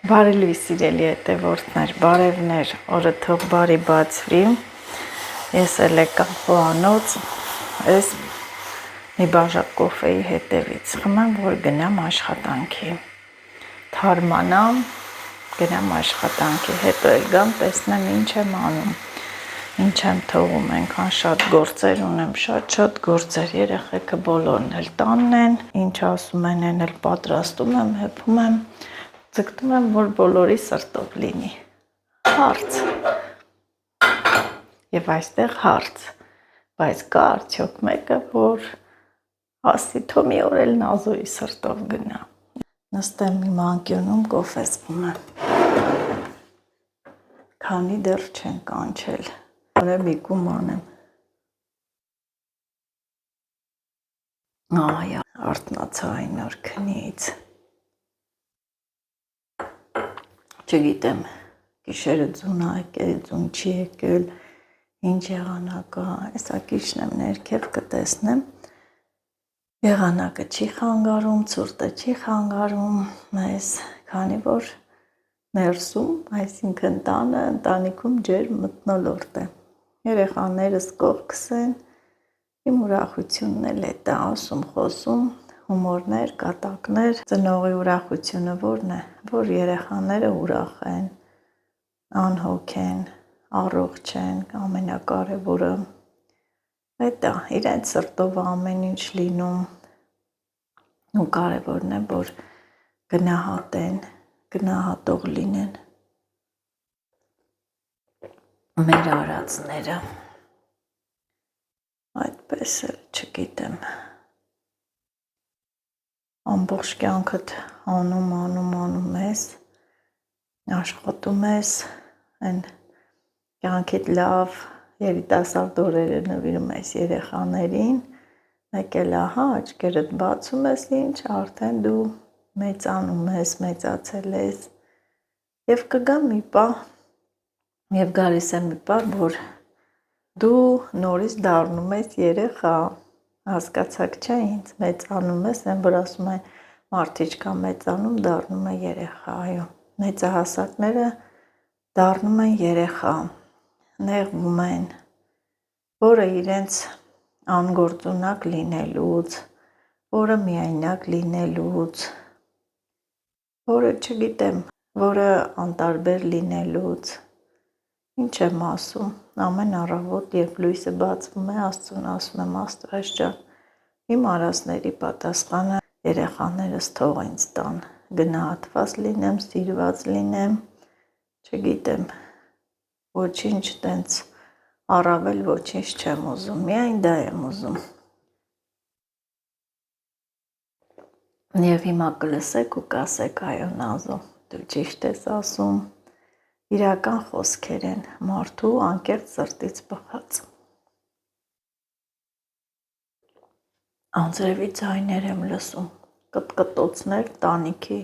Բարելի սիրելի հետևորդներ, բարևներ, օրը թող բարի բացվի, ես էլ եկամ խոհանոց, ես մի բաժակ կոֆեի հետևից խմեմ, որ գնամ աշխատանքի, թարմանամ, գնամ աշխատանքի, հետո էլ գամ, տեսնեմ ինչ եմ անում, ինչ եմ թողում, այնքան շատ գործեր ունեմ, շատ գործեր, երեխեքը բոլորն էլ տանն են, ինչ ասում են, են էլ պատրաստում եմ, հեփում եմ, ձգտում եմ, որ բոլորի սրտով լինի, հարց, և այստեղ հարց, բայց կա արդյոք մեկը, որ ասի թո մի օր էլ Նազոյի սրտով գնա, նստեմ մի մանկյունում կոֆես խմեմ, քանի դեռ չեն կանչել, արևիկում անեմ, այ արթնացա այն օր քնից, չգիտեմ, գիշերը ձուն ա եկել, ձուն չի եկել, ինչ եղանակ ա, հեսա քիչն եմ ներքև կտեսնեմ, եղանակը չի խանգարում, ցուրտը չի խանգարում, մեզ, քանի որ ներսում, այսինքն տանը, ընտանիքում ջերմ մթնոլորտ է, երեխաներս կողքս են, իմ ուրախությունն էլ է դա ասում, խոսում, հումորներ, կատակներ, ծնողի ուրախությունը որն է, որ երեխաները ուրախ են, անհոգ են, առողջ են, ամենակարևորը, դա իրենց սրտով ամեն ինչ լինում, ու կարևորն է, որ գնահատեն, գնահատող լինեն, մեր արածները, այդպես էլ չգիտեմ, ամբողջ կյանքդ անում ես, աշխատում ես, այն կյանքիդ լավ երիտասարդ օրերը նվիրում ես երեխաներին, մեկ էլ ահա աչքերդ բացում ես ինչ, արդեն դու մեծանում ես, մեծացել ես, և կգա մի պահ, և գալիս է մի պահ, որ դու նորից դառնում ես երեխա, հասկացաք չէ ինձ, մեծանում ես, այն որ ասում են մարդիչքա մեծանում, դառնում է երեխա, այո, մեծահասակները դառնում են երեխա, նեղվում են, որը իրենց անգործունակ լինելուց, որը միայնակ լինելուց, որը չգիտեմ, որը անտարբեր լինելուց, ինչ եմ ասում, ամեն առավոտ, երբ լույսը բացվում է, Աստծուն ասում եմ, Աստված ջան, իմ արածների պատասխանը երեխաներս թող ինձ տան, գնահատված լինեմ, սիրված լինեմ, չգիտեմ, ոչինչ տենց առավել ոչինչ չեմ ուզում, միայն դա եմ ուզում, և հիմա կլսեք ու կասեք, այո Նազո, դու ճիշտ ես ասում, իրական խոսքեր են, մարդու անկեղծ սրտից բխած, անձրևի ձայներ եմ լսում, կտկտոցներ տանիքի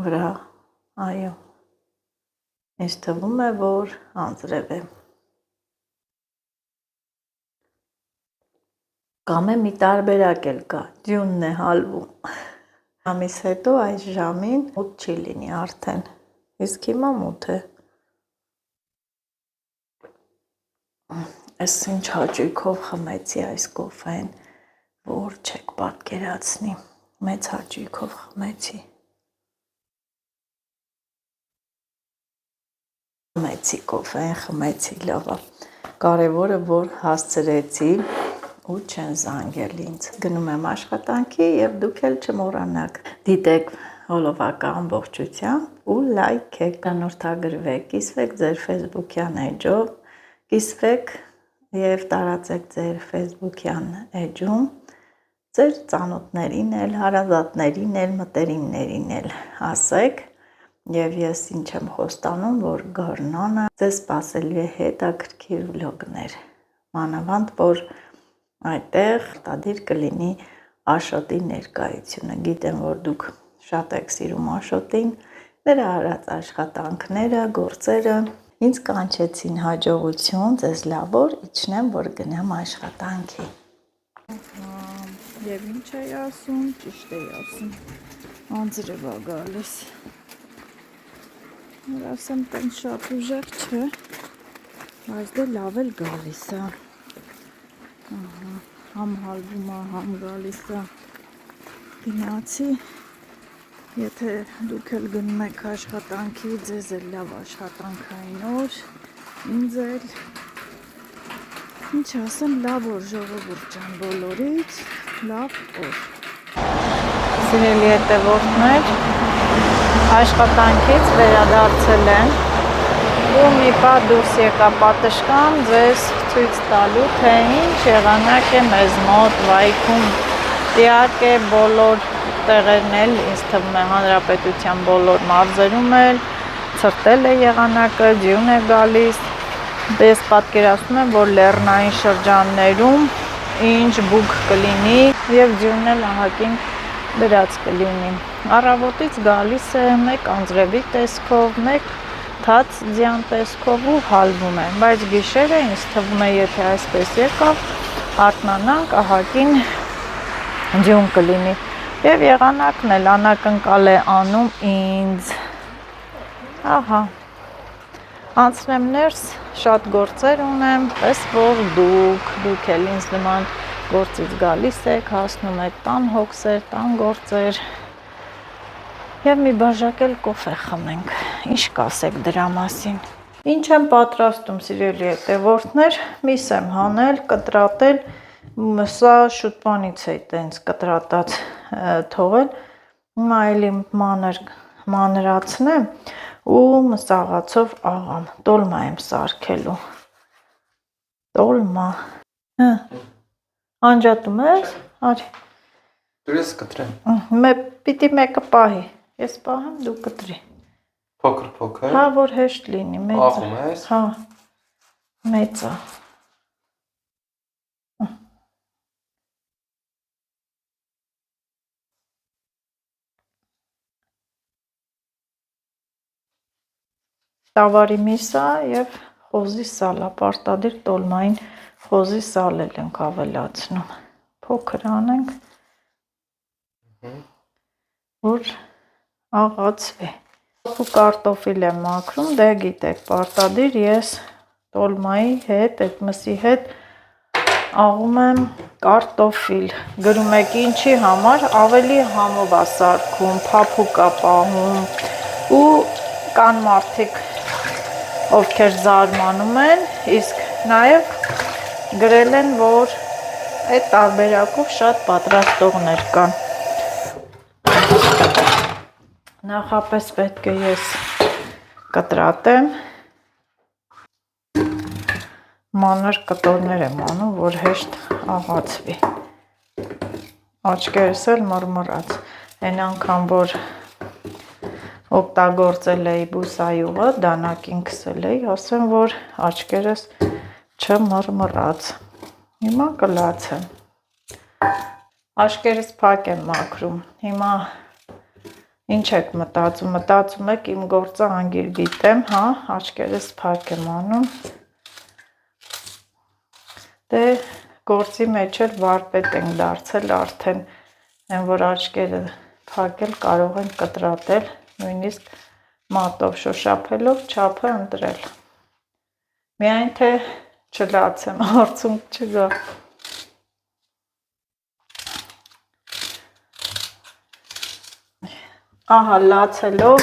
վրա, այո, ինձ թվում է, որ անձրև է, կամ է մի տարբերակ էլ կա, ձյունն է հալվում, ամիս հետո այս ժամին մութ չի լինի արդեն, իսկ հիմա մութ է, ես ինչ հաճույքով խմեցի այս կոֆեն, որ չեք պատկերացնի, մեծ հաճույքով խմեցի, կոֆեն խմեցի լավա, կարևորը որ հասցրեցի ու չեն զանգել ինձ, գնում եմ աշխատանքի և դուք էլ չմոռանաք, դիտեք հոլովակը ամբողջությամբ ու լայքեք, կանորդագրվեք, կիսվեք ձեր ֆեյսբուքյան էջով, կիսվեք և տարածեք ձեր ֆեյսբուքյան էջում, ձեր ծանոթներին էլ, հարազատներին էլ, մտերիմներին էլ ասեք և ես ինչ եմ խոստանում, որ գարնանը ձեզ սպասելու է հետաքրքիր վլոգներ, մանավանդ, որ այդտեղ տադիր կլինի Աշոտի ներկայությունը, գիտեմ, որ դուք շատ եք սիրում Աշոտին, նրա արած աշխատանքները, գործերը, ինձ կանչեցին հաջողություն, ձեզ լավ օր, իջնեմ, որ գնամ աշխատանքի, և ինչ էի ասում, ճիշտ էի ասում, անձրև ա գալիս, Ասեմ տեն շատ ուժեղ չէ, բայց դե լավ էլ գալիս է։ Համ հալվում է, համ գալիս է։ Գնացի, եթե դուք էլ գնում եք աշխատանքի, ձեզ էլ լավ աշխատանքային օր, ինձ էլ։ Ինչ ասեմ, լավ օր ժողովուրդ ջան բոլորից, լավ օր։ Սիրելի հետևորդներ, աշխատանքից վերադարձել են ու մի պահ դուրս եկա պատշգամբ ձեզ ցույց տալու, թե ինչ եղանակ է մեզ մոտ վայքում։ Իհարկե բոլոր տեղերն էլ, ինձ թվում է հանրապետության բոլոր մարզերում էլ ցրտել է եղանակը, ձյուն է գալիս։ Ես պատկերացնում եմ, որ լեռնային շրջաններում ինչ բուք կլինի եւ ձյունն էլ ահագին դրած կլինի։ Առավոտից գալիս է մեկ անձրևի տեսքով, մեկ թաց ձյան տեսքով ու հալվում է, բայց գիշերը ինձ թվում է, եթե այսպես եկավ, արթնանանք, ահագին ձյուն կլինի եւ եղանակն էլ անակնկալ է անում ինձ։ Ահա, անցնեմ ներս, շատ գործեր ունեմ, պես որ դուք էլ ինձ նման գործից գալիս եք, հասնում եք տան հոգսեր, տան գործեր եւ մի բաժակ էլ կոֆե խմենք, ինչ կասեք դրա մասին։ Ինչ եմ պատրաստում, սիրելի հետևորդներ, միս եմ հանել, կտրատել, սա շուտ բանից է տենց կտրատած թողել, հիմա էլի մանրացնեմ ու մսաղացով աղամ, տոլմա եմ սարքելու, տոլմա, անջատում ես, արի, դու ես կտրեմ, պիտի մեկը պահի, ես պահեմ, դու կտրի, փոքր, հա, որ հեշտ լինի, մեծը, աղում ես, հա, մեծը, տավարի միսա և խոզի սալա, պարտադիր տոլմային խոզի սալ էլ ենք ավելացնում, փոքր անենք, որ աղացվի, ու կարտոֆիլ եմ մաքրում, դե գիտեք, պարտադիր ես տոլմայի հետ, այդ մսի հետ աղում եմ կարտոֆիլ, գրում եք ինչի համար, ավելի համով է սարքում, փափուկ է պահում ու կան մարդիկ, ովքեր զարմանում են, իսկ նաև գրել են, որ այդ տարբերակով շատ պատրաստողներ կան։ Նախապես պետք է ես կտրատեմ, մանր կտորներ եմ անում, որ հեշտ աղացվի, աչկերս էլ մռմռաց, այն անգամ, որ օգտագործել էի բուսայուղը, դանակին քսել էի, ասեմ, որ աչկերս չմռմռաց, հիմա կլացեմ, աշկերս փակ եմ մաքրում, հիմա ինչ եք մտածում եք իմ գործը անգիր գիտեմ, հա, աչկերս փակ եմ անում, դե գործի մեջ էլ վարպետ ենք դարձել արդեն, են որ աչկերը փակել կարող են կտրատել, նույնիսկ մատով շոշափելով չափը ընտրել, միայն թե չլացեմ, արդյունք չգա, ահա լացելով,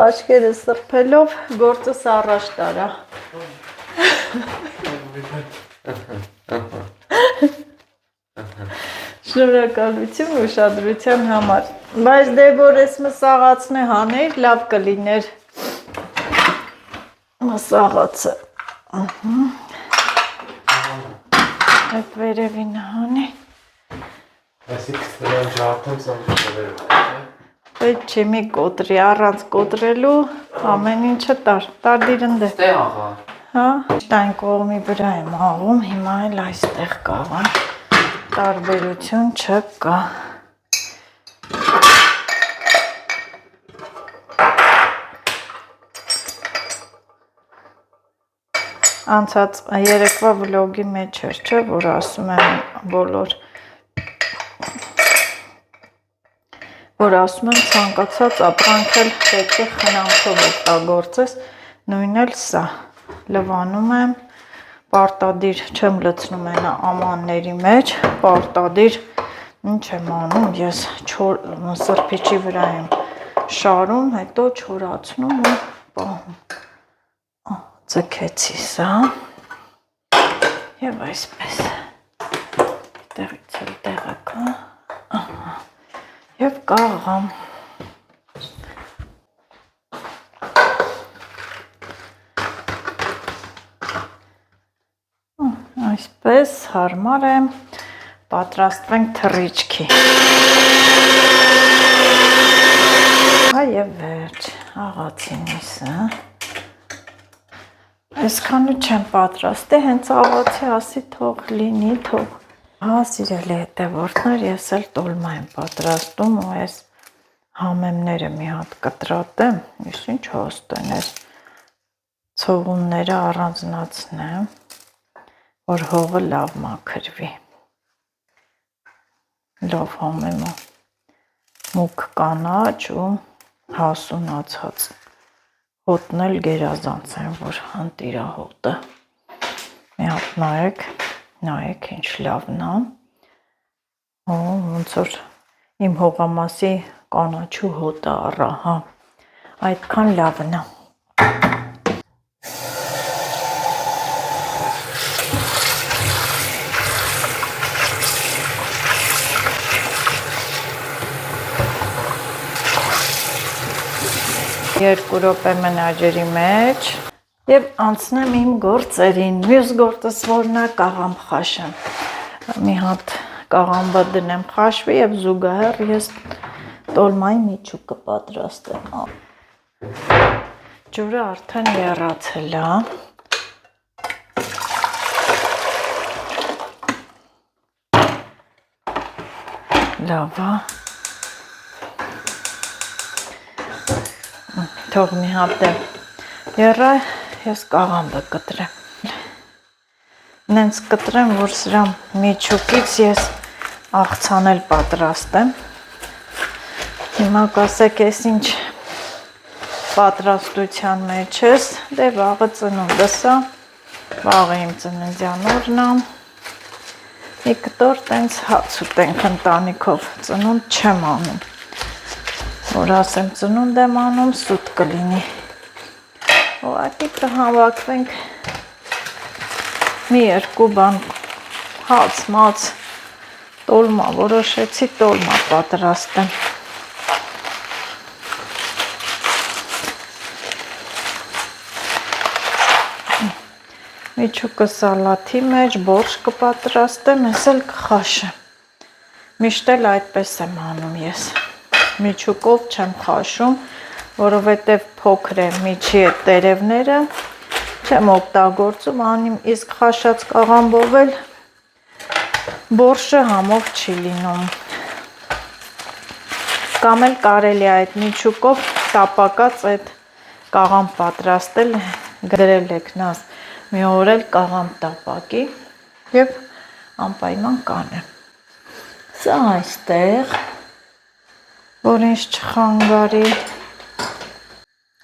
աչկերը սրբելով, գործս առաջ տարա, շնորհակալություն ուշադրության համար, բայց դե որ ես մսաղացնե հանեիր, լավ կլիներ մսաղացը, այդ վերևին հանի, այսինք նրան ջարդեմ սանդուղջերով, պետք չի մի կոտրի, առանց կոտրելու ամեն ինչը տարդիր ընդե, ստե աղա, հա, այն կողմի վրա եմ աղում, հիմա էլ այստեղ կաղամ, տարբերություն չկա, անցած երեկվա վլոգի մեջ էր, չէ, որ ասում եմ բոլոր որ ասում եմ ցանկացած ապրանք էլ պետք է խնամքով օգտագործես, նույնն էլ սա։ Լվանում եմ, պարտադիր չեմ լցնում այնա ամանների մեջ, պարտադիր ինչ եմ անում, ես սրբիչի վրա եմ շարում, հետո չորացնում ու պահում։ Ձգեցի սա և այսպես տեղից էլ տեղը կա և կաղամ։ Այսպես հարմար է, պատրաստվենք թռիչքի։ Հա և վերջ, աղացինիսը։ Այսքանը չեմ պատրաստի, հենց աղացի ասի թող լինի, թող։ Հա, սիրելի հետևորդներ, ես էլ տոլմա եմ պատրաստում ու այս համեմները մի հատ կտրատեմ, ես ինչ հոստեն ես ցողունները առանձնացնեմ, որ հողը լավ մաքրվի։ Լավ համեմը մուգ կանաչ ու հասունացած հոտն էլ գերազանց են, որ հանդիրա հոտը։ Մի հատ նայեք ինչ լավն է։ Ոնց որ իմ հողամասի կանաչու հոտը առա, հա, այդքան լավն է։ Երկու րոպե մնաջերի մեջ և անցնեմ իմ գործերին, մյուս գործս որն է կաղամբ խաշեմ, մի հատ կաղամբը դնեմ խաշվի և զուգահեռ ես տոլմայի միջուկը պատրաստեմ, ջուրը արդեն եռացել է, լավ է, թող մի հատ է եռա, ես կաղամբը կտրեմ, նենց կտրեմ, որ սրա միջուկից ես աղցանել պատրաստեմ, հիմա կասեք ես ինչ պատրաստության մեջ ես, դե վաղը ծնունդս է, վաղը իմ ծննդյան օրն է, մի կտոր տենց հաց ուտենք ընտանիքով, ծնունդ չեմ անում, որ ասեմ ծնունդ եմ անում, սուտ կլինի, ուղղակի կհավաքվենք մի երկու բան հաց, մաց, տոլմա, որոշեցի տոլմա պատրաստեմ։ Միջուկը սալաթի մեջ, բորշ կպատրաստեմ, ես էլ կխաշեմ, միշտ էլ այդպես եմ անում ես, միջուկով չեմ խաշում, որովհետև փոքր է միջի է տերևները, չեմ օգտագործում, իսկ խաշած կաղամբով էլ բորշը համով չի լինում, կամ էլ կարելի է այդ միջուկով տապակած այդ կաղամբ պատրաստել, գրել եք նաս, մի օր էլ կաղամբ տապակի և անպայման կանեմ, սա այստեղ, որ ինձ չխանգարի,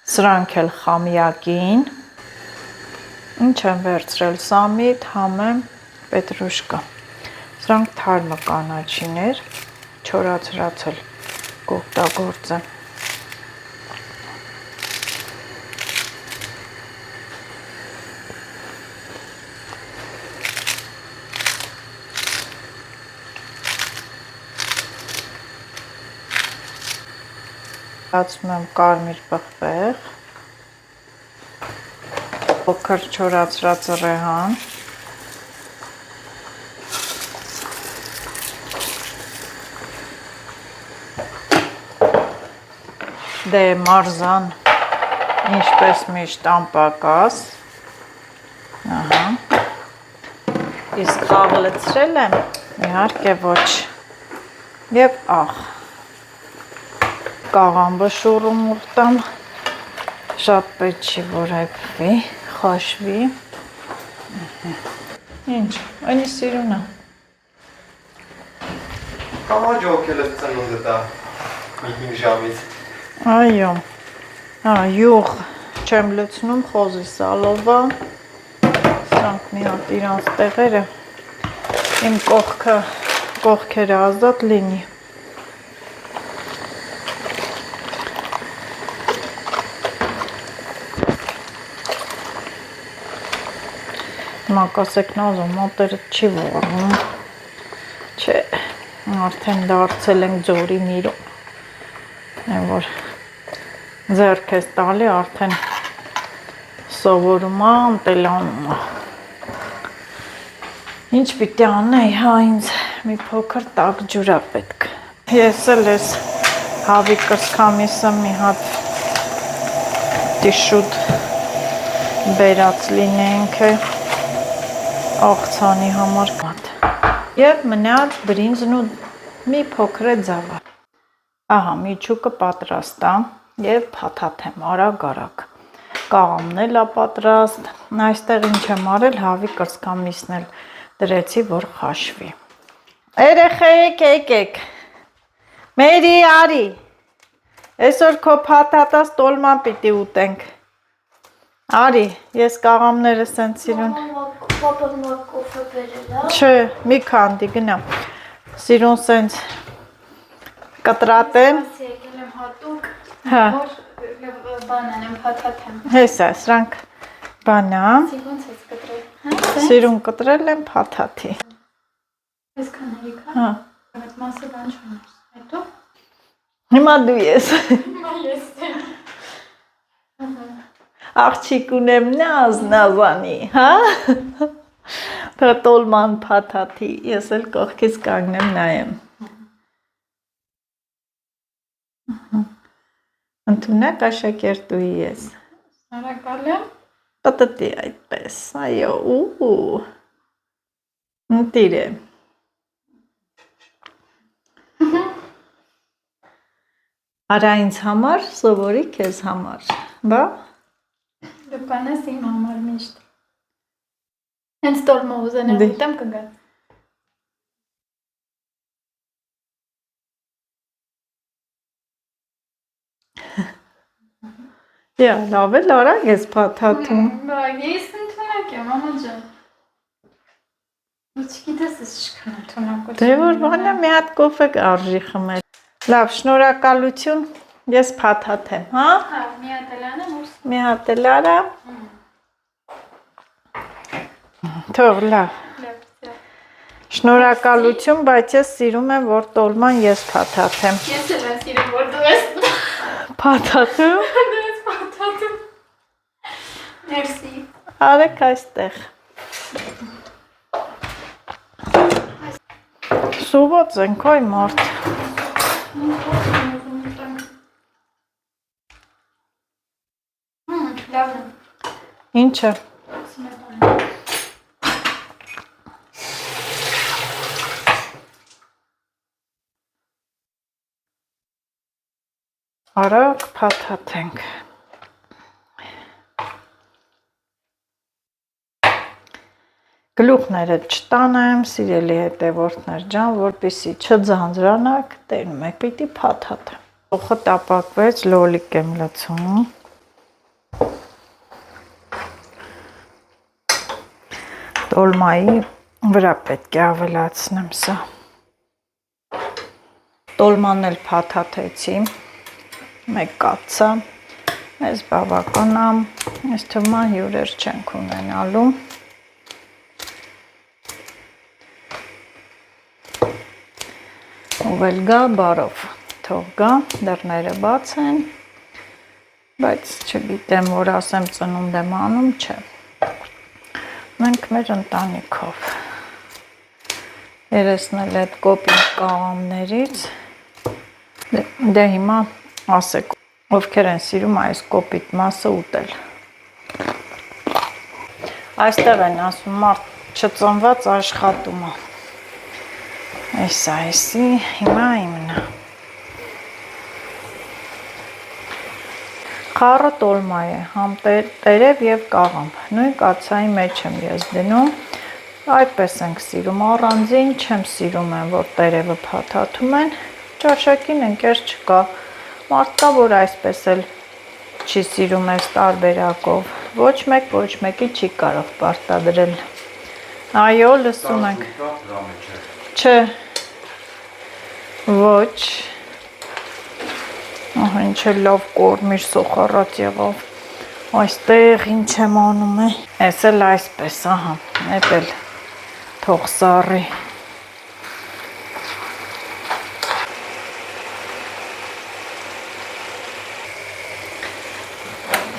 սրանք էլ խամյակին, ինչ եմ վերցրել, սամիտ, համեմ, պետրուշկա, սրանք թարմը կանաչիներ, չորացրած էլ կօգտագործեմ, Ացում եմ կարմիր պղպեղ, փոքր չորացրած ռեհան, դե մարզան, ինչպես միշտ անպակաս, իսկ աղ լցրել եմ, իհարկե ոչ, և աղ, կաղամբը շուռում ուղտամ, շատ պետք չի, որ այպվի, խաշվի, ինչ, այնի սիրուն է, Կամա ջոքել ես ծնունդը տա, 5 ժամից։ Այո։ Յուղ չեմ լցնում խոզի սալովա։ Սրանք մի հատ իրանց տեղերը։ Իմ կողքերը ազատ լինի։ Մակասեկն ազում մոտերը չի ողորվում, չէ, արդեն դարձել ենք ձորի միրում, որ ձեռք ես տալի, արդեն սովորում է, ընտելանում է, ինչ պիտի անեի, ինձ մի փոքր տաք ջուրա պետք, ես էլ ես հավի կրսկամիսը մի հատ տիշուտ բերած լինենք է, աղցանի համար կատ և մնաց բրինձն ու մի փոքր է ձավա ահա միջուկը պատրաստ է և փաթաթ եմ արագ կաղամն էլ է պատրաստ այստեղ ինչ եմ արել հավի կրծքամիսն էլ դրեցի որ խաշվի երեխեք եկեք Մերի արի այսօր քո փաթաթած տոլման պիտի ուտենք արի ես կաղամները սենց սիրուն Պապան կոֆե բերել է։ Չէ, մի քանդի գնա։ Սիրուն սենց կտրատեմ։ Եկել եմ հատուկ, Հա։ որ բանան եմ փաթաթեմ։ Հեսա, սրանք բանա։ Ոնց ես կտրել։ Սիրուն կտրել եմ փաթաթի։ Այսքան հերիք, Հա։ այդ մասը բան չունես։ Հետո Հիմա դու ես։ ես Աղջիկ ունեմ նազնազանի, հա։ Տոլման փաթաթի, ես էլ կողքից կանգնեմ նայեմ։ Ընդունակ աշակերտուհի ես։ Շնորհակալ եմ։ Պտտի այդպես, այո, ընտիր է։ Արա ինձ համար, սովորի քեզ համար, բա։ Դու կանես իմ համար միշտ։ Հենց տոլմա ուզենեմ ուտեմ կգաս։ Լավ էլ արագ ես փաթաթում։ Բա ես ընդունակ եմ, մամա ջան։ Ոչ գիտես ես ինչքան ընդունակություն։ Դե որ բանը մի հատ կոֆե արժի խմել։ Լավ, շնորհակալություն։ Ես փաթաթ եմ, հա։ Հա, մի հատ էլ անեմ, ուս։ Մի հատ էլ արա։ Թող լավ։ Շնորհակալություն, բայց ես սիրում եմ, որ տոլման ես փաթաթեմ։ Ես էլ եմ սիրում, որ դու ես Փաթաթում։ դու ես փաթաթում։ Մերսի։ Արեք այստեղ։ Սուված ենք, այ մարդ։ Լավ է։ Ինչը։ Արագ փաթաթենք։ Գլուխները չտանեմ, սիրելի հետևորդներ ջան, որպեսզի չձանձրանաք, տենում եք պիտի փաթաթեմ։ Գլուխը տապակվեց, լոլիկ եմ լցում։ Տոլմայի վրա պետք է ավելացնեմ սա։ Տոլման էլ փաթաթեցի, մեկ կացա, ես բավական եմ, ես թվում է հյուրեր չենք ունենալու։ Ով էլ գա, բարով, թող գա, դռները բաց են, բայց չգիտեմ, որ ասեմ ծնունդ եմ անում, չէ։ Մենք մեր ընտանիքով։ Երեսնել այդ կոպիտ կաղամներից, դե հիմա ասեք, ովքեր են սիրում այս կոպիտ մասը ուտել։ Այստեղ են ասում, մարդ չծնված աշխատում է։ Այսի, հիմա իմն է։ Խառը տոլմա է, համ տերև և կաղամբ, նույն կացայի մեջ եմ ես դնում, այդպես ենք սիրում, առանձին չեմ սիրում եմ, որ տերևը փաթաթում են, Ճաշակին ընկեր չկա։ Մարդ կա, որ այսպես էլ չի սիրում այս տարբերակով։ Ոչ մեկի չի կարող պարտադրել։ Այո, լսում ենք։ Չէ։ Ոչ։ Ահա ինչ է լավ կորմիր սոխառած եղավ։ Այստեղ ինչ եմ անում է։ Էս էլ այսպես, ահա, էդ էլ թող սառի։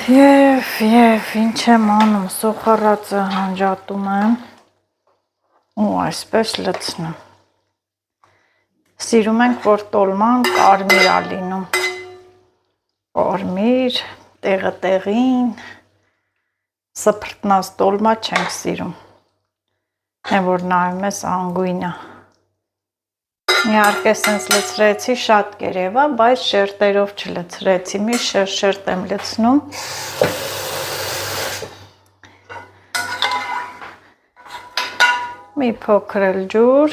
Եվ ինչ եմ անում, սոխառածը հանջատում եմ ու այսպես լցնում։ Սիրում ենք, որ տոլման կարմիր է լինում։ Կարմիր, տեղը տեղին, սփռտնած տոլմա չենք սիրում։ Է որ նայում ես անգույնը։ Իհարկե սենց լցրեցի շատ կերևա, բայց շերտերով չլցրեցի, մի շերտ եմ լցնում։ Մի փոքր էլ ջուր։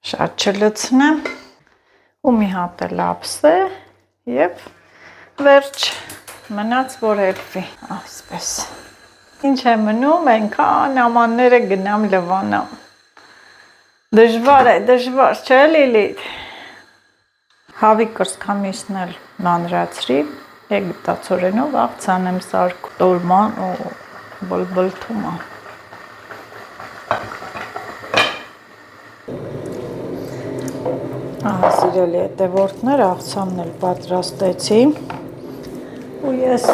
Շատ չլցնեմ ու մի հատ էլ ափսե եւ վերջ մնաց որ էլվի, այսպես։ Ինչ է մնում, այնքան ամանները գնամ լվանամ։ Դժվար է, դժվար, չէ Լիլիթ։ Հավի կրծքամիսն էլ մանրացրի, եգիպտացորենով աղցան եմ սարքում, տոլման ու բլբլթում է։ Ահա սիրելի հետևորդներ, աղցանն էլ պատրաստեցի ու ես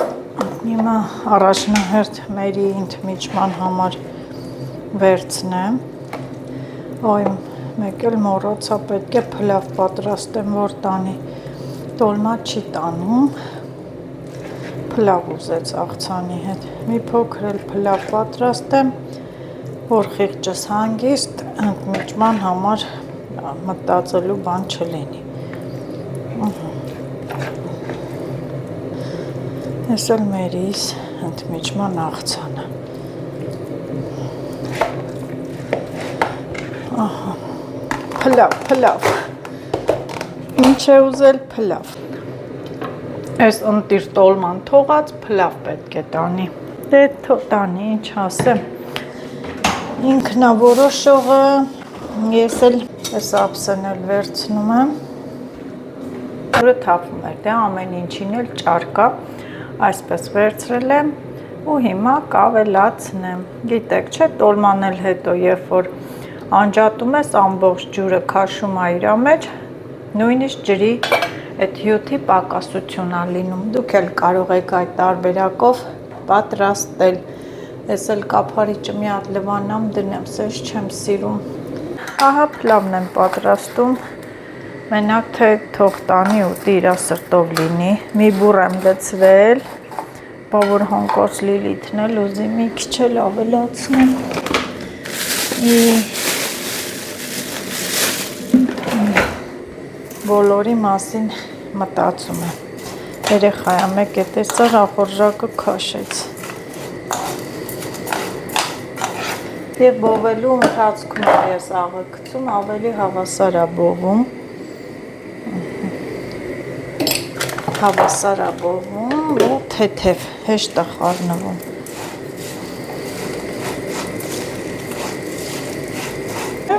հիմա առաջնահերթ մերի ընդմիջման համար վերցնեմ։ Ոյ, մեկ էլ մոռացա, պետք է փլավ պատրաստեմ, որ տանի։ Տոլմա չի տանում։ Փլավ ուզեց աղցանի հետ։ Մի փոքր էլ փլավ պատրաստեմ, որ խիղճս հանգիստ ընդմիջման համար մտածելու բան չլինի։ Ես էլ մերիս ընդմիջման աղցանը։ Ահա, փլավ։ Ինչ է ուզել փլավ։ Այս ընտիր տոլման թողած փլավ պետք է տանի։ Դե տանի, ինչ ասեմ։ Ինքնավորոշողը ես էլ այս ափսեն էլ վերցնում եմ։ Որը թափում էր, դե ամեն ինչին էլ ճարկա, այսպես վերցրել եմ ու հիմա կավելացնեմ։ Գիտեք, չէ, տոլման էլ հետո, երբ որ անջատում ես, ամբողջ ջուրը քաշում է իր մեջ, նույնիսկ ջրի այդ հյութի պակասություն է լինում։ Դուք էլ կարող եք այդ տարբերակով պատրաստել։ Ես էլ կափարիչը մի հատ լվանամ դնեմ, սենց չեմ սիրում։ Ահա փլավն եմ պատրաստում, մենակ թե թող տանի ուտի իր սրտով լինի, մի բուռ եմ լցվել, բա որ հանկարծ Լիլիթն էլ ուզի մի քիչ էլ ավելացնեմ, բոլորի մասին մտածում եմ, երեխայա մեկ է տեսար ախորժակը քաշեց։ Եվ բովելու ընթացքում ես աղը գցում, ավելի հավասար է բովում։ Հավասար է բովում ու թեթև, հեշտ է խառնվում։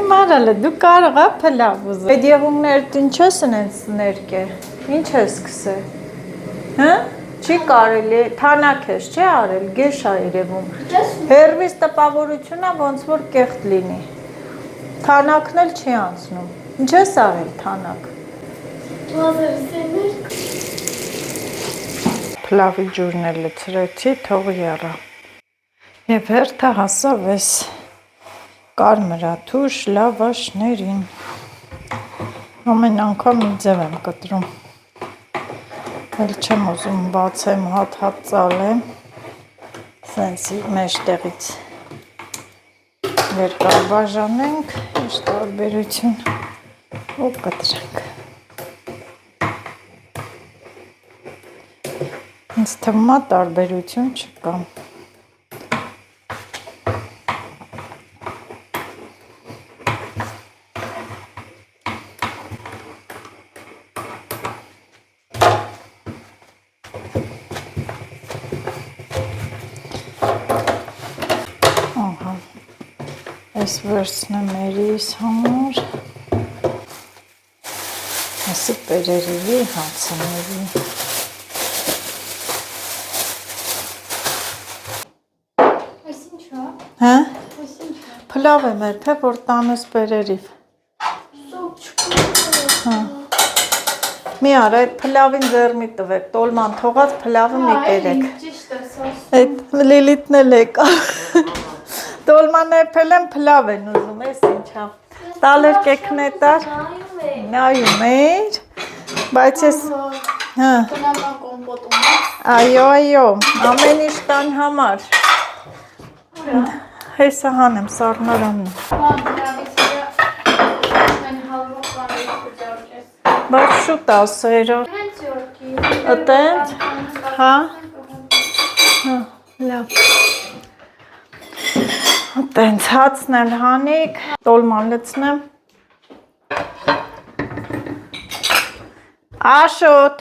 Մարալը, դու կարող է փլավ ուզել։ Այդ եղունգներդ ինչ ես ընենց ներկե, ինչ ես սկսել, հը? Չի կարելի, թանակ ես, չի արել, գեշ է երևում։ Հերվիս տպավորությունա ոնց որ կեղտ լինի։ Թանակն էլ չի անցնում։ Ինչ ես արել թանակ։ Փլավի ջուրն էլ լցրեցի, թող եռա։ Եվ հերթը հասավ ես կարմրաթուր լավաշներին։ Ամեն անգամ մի ձև եմ կտրում։ Էլ չեմ ուզում բացեմ, հատ ծալեմ, սենսի մեջտեղից երկար բաժանենք, ինչ տարբերություն ու կտրենք։ Ինձ թվում է տարբերություն չկա։ Այս վերցնեմ մերիս համար։ Այսի պերերիվի հացաների։ Այս ինչա։ Հա? Այս ինչա։ Փլավ եմ թե որ տանես պերերիվ։ Սոկ չկա։ Մի արա այդ փլավին ձեռմի տվեք, տոլման թողած փլավը մի կերեք։ Ճիշտ է, սա։ Այդ Լիլիթն էլ եկա։ Տոլման էփել եմ փլավ են ուզում, ես ինչա։ Տալեր կեքնետար։ Նայում էր, բայց ես հա Տնական կոմպոտ ունես։ այո, ամեն ինչ տան համար։ Հեսա հանեմ սառնարանն։ Ման դրանից են հալվող բաներ կջարժես։ Բայց շուտ ասեր։ Հենց յորքի։ Ըտենց։ Հա։ Հա, լավ։ Ըտենց հացն էլ հանիկ, տոլման լցնեմ։ Աշոտ։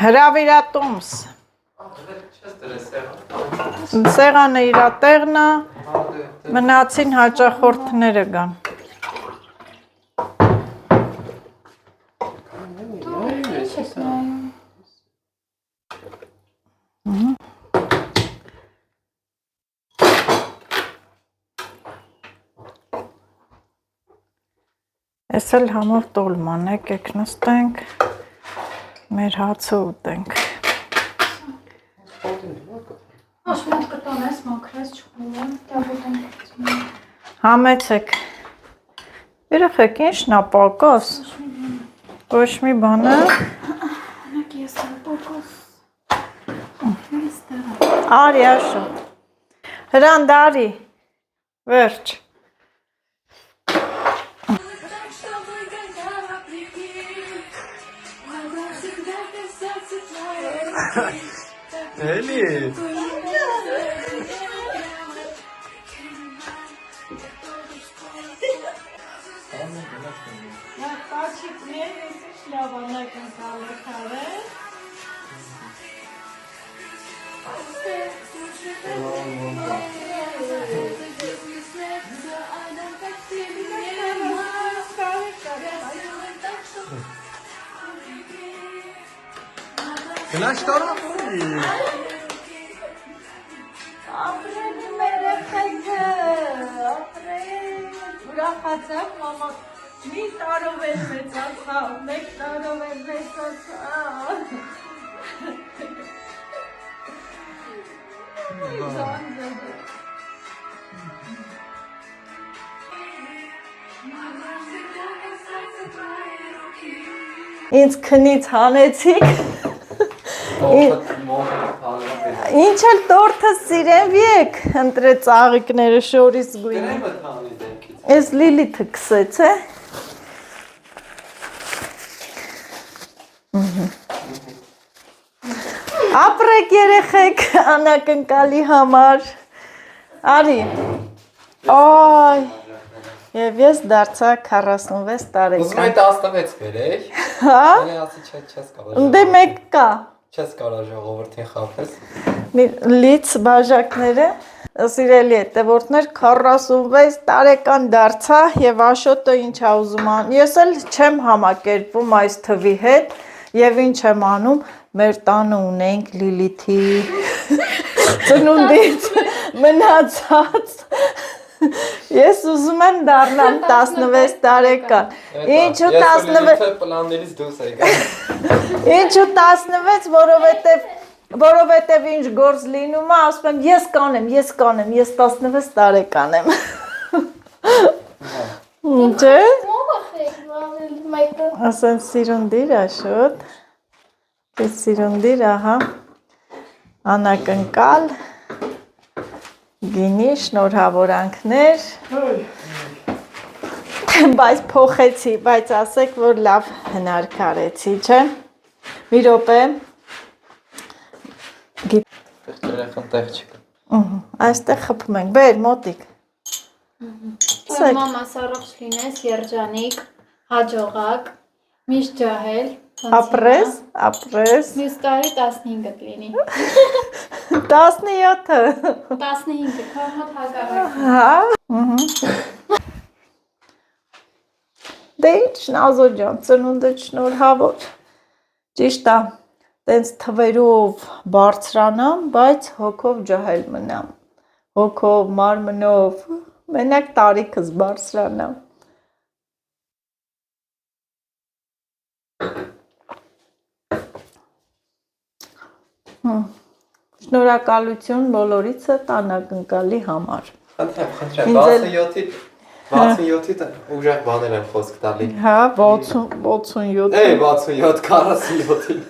Հրավիրատոմս։ Սեղանը իրա տեղն է, մնացին հաճախորդները գան։ Ես էլ համով տոլման եկեք նստենք, մեր հացը ուտենք։ Աշմատ կտանես, մաքրես, չխուլեմ, տավոտեն կծում։ Համեցեք։ Երեխեք, ինչն է պակաս։ Ոչ մի բան է։ Նակ ես պոկոս։ Արի Աշոտ։ Հրան դարի։ Վերջ։ Էլի։ Գնաց տարապի։ Ապրելի մեր էխեքը, ապրել, ուրախացավ մամա, մի տարով էլ մեծացավ, մեկ տարով էլ մեծացավ։ Ինձ քնից հանեցիք, ինչ էլ տորթը սիրեմ եկ, ընտրե ծաղիկները շորիս գույնը, ես Լիլիթը կսեց է, ապրեք երեխեք անակնկալի համար, արի, այ, և ես դարձա 46 տարեկան։ Ուզում այդ 16 վերեք, Հա, էլի ասի չես կարող, ընդե մեկ կա, չես կարող ժողովրդին խափես։ լից բաժակները, սիրելի հետևորդներ 46 տարեկան դարձա և Աշոտը ինչ ա ուզում ան, ես էլ չեմ համակերպվում այս թվի հետ և ինչ եմ անում, մեր տանը ունենք Լիլիթի ծնունդից մնացած, ես ուզում եմ դառնամ 16 տարեկան, ինչու 16 պլաններից դուրս եկա։ Ինչու 16, որովհետև ինչ գործ լինում է, ասում եմ ես կանեմ, ես 16 տարեկան եմ։ Չէ՞։ Ասեմ սիրունդիր Աշոտ, ես սիրունդիր, ահա, անակնկալ, գինի, շնորհավորանքներ, բայց փոխեցի, բայց ասեք, որ լավ հնարք արեցի, չէ՞։ Մի րոպե։ Երեխան տեղ չկա։ Այստեղ խփում ենք, բեր, մոտիկ։ Մամաս առողջ լինես, երջանիկ, հաջողակ, միշտ ջահել, Ապրես, ապրես։ մյուս տարի 15-ը կլինի։ 17-ը։ 15-ը, քահոտ հակառակ։ Հա։ Դե ինչ Նազո ջան, ծնունդը շնորհավոր։ Ճիշտ է, տենց թվերով բարձրանամ, բայց հոգով ջահել մնամ։ Հոգով, մարմնով, մենակ տարիքս բարձրանամ։ Շնորհակալություն բոլորիցը տանակնկալի համար։ Խնդրեմ, 67-ից ուժեղ բաներ եմ խոսք տալի։ Հա, 67։ Էй, 67, 47-ին։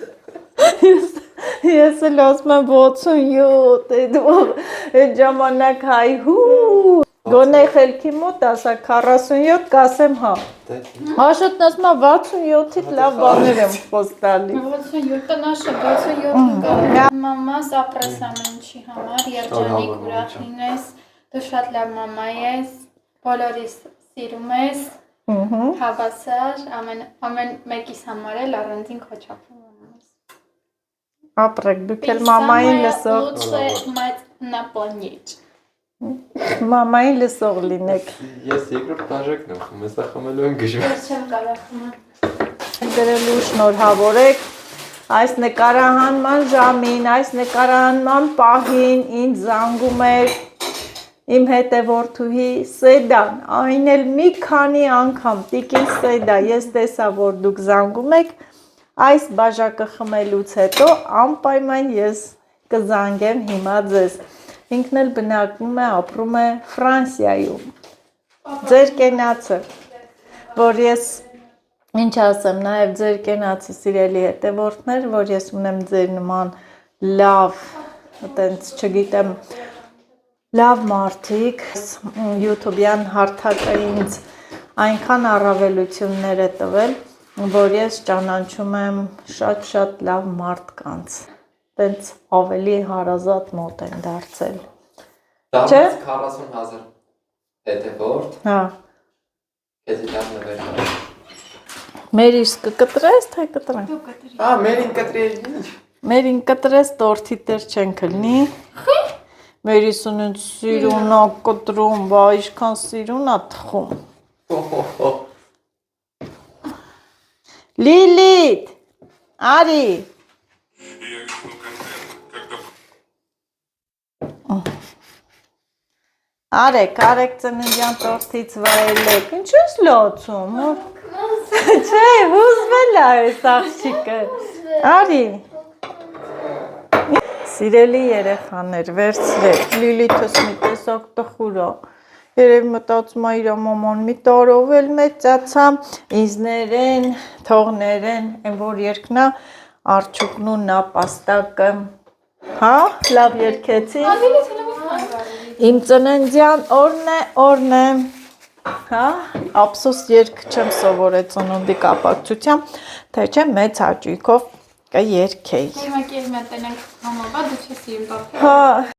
Ես էլ ասում եմ 67, այդ ժամանակ հայհու։ Գոնե խելքի մոտ ասա 47 կասեմ հա։ Աշոտն ասում է 67-ից լավ բաներ եմ խոսք տալի։ 67 տնաշը, 67 մամաս ապրես ամեն ինչի համար, երջանիկ ուրախ լինես, դու շատ լավ մամա ես, բոլորիս սիրում ես, հավասար, ամեն մեկիս համար էլ առանձին քոչապում ես։ Ապրեք, դուք էլ մամային լսող։ Մամային լսող լինեք։ Ես երկրորդ բաժակն եմ խմում, ես խմելու եմ գժվել։ Ես չեմ կարող խմել։ Դրելու շնորհավոր եք այս նկարահանման ժամին, այս նկարահանման պահին ինձ զանգում էր իմ հետևորդուհի Սեդան, այն էլ մի քանի անգամ, տիկին Սեդա, ես տեսա, որ դուք զանգում եք, այս բաժակը խմելուց հետո անպայման ես կզանգեմ հիմա ձեզ։ Ինքն էլ բնակվում է, ապրում է Ֆրանսիայում։ Ձեր կենացը, որ ես ինչ ասեմ, նաև ձեր կենացը սիրելի հետևորդներ, որ ես ունեմ ձեր նման լավ, այտենց չգիտեմ, լավ մարդիկ, YouTube-յան հարթակը ինձ այնքան առավելություններ է տվել, որ ես ճանաչում եմ շատ-շատ լավ մարդկանց, այտենց ավելի հարազատ մոտ են դարձել։ Չէ՞։ 40,000 հետևորդ։ Հա։ Քեզի լավ նվեր։ Մերիս կկտրես, թե կտրեմ։ Մերին կտրի ինչ։ Մերին կտրես, տորթի տեր չենք լնի։ Մերիսուն են սիրունա կտրում, բա ինչքան սիրունա թխում։ Լիլիթ, արի։ Արեք ծննդյան տորթից վայելեք, ինչ ես լացում, չէ, հուզվել է այս աղջիկը, արի, սիրելի երեխաներ, վերցրեք, Լիլիթս մի տեսակ տխուրա, երև մտածում է իր մաման մի տարով էլ մեծացա, ինձներեն, թողներեն, են որ երկնա, արջուկն ու նապաստակը, հա, լավ երկեցի, իմ ծննդյան օրն է, հա, ափսոս երգ չեմ սովորել ծնունդի կապակցությամբ, թե չէ մեծ հաճույքով կերքեի։ Հիմա կերմա տնենք համավա, դու չես իմ բապ։ Հա,